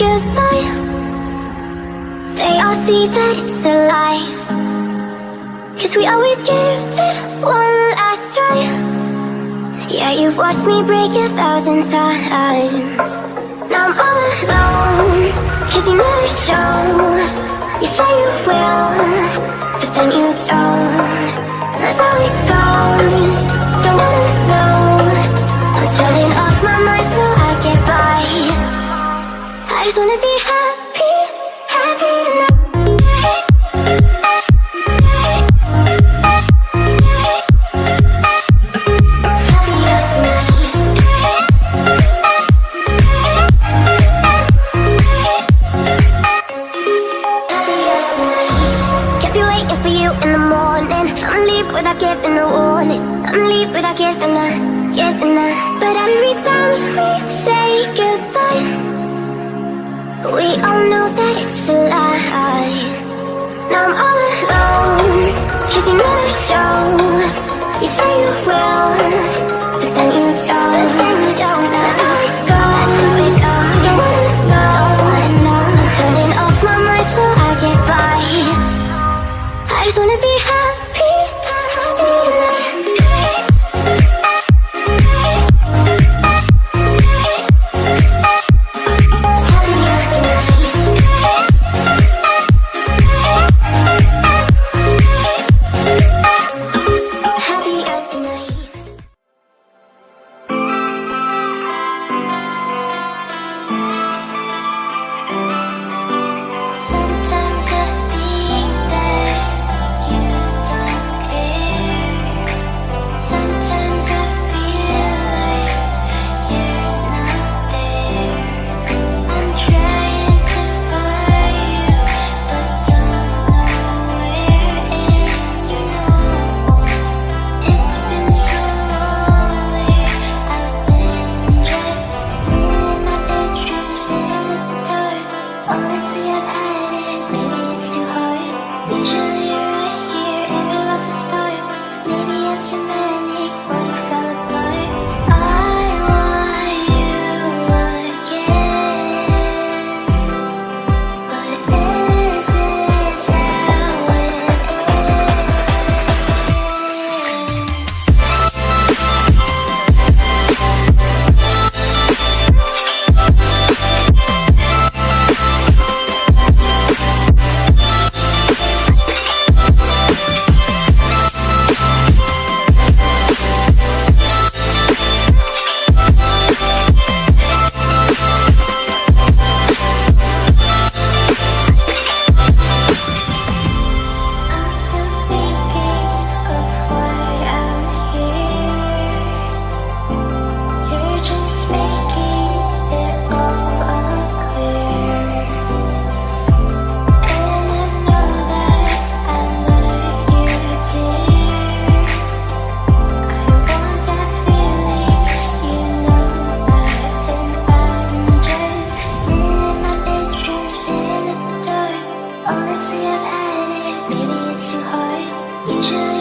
goodbye, they all see that it's a lie. 'Cause we always give it one last try. Yeah, you've watched me break 1,000 times. Now I'm all alone, 'cause you never show. You say you will, but then you don't. That's how it goes, don't wanna know. I'm turning off my mind so I get by. I just wanna be happy, happy tonight. Without giving a warning, I'ma leave without giving a. But every time we say goodbye, we all know that it's a lie. Now I'm all alone, 'cause you never show. You say you will, but then you don't. That's how it goes, don't wanna know. I'm turning off my mind so I get by. I just wanna be happy. Maybe it's too hard. Usually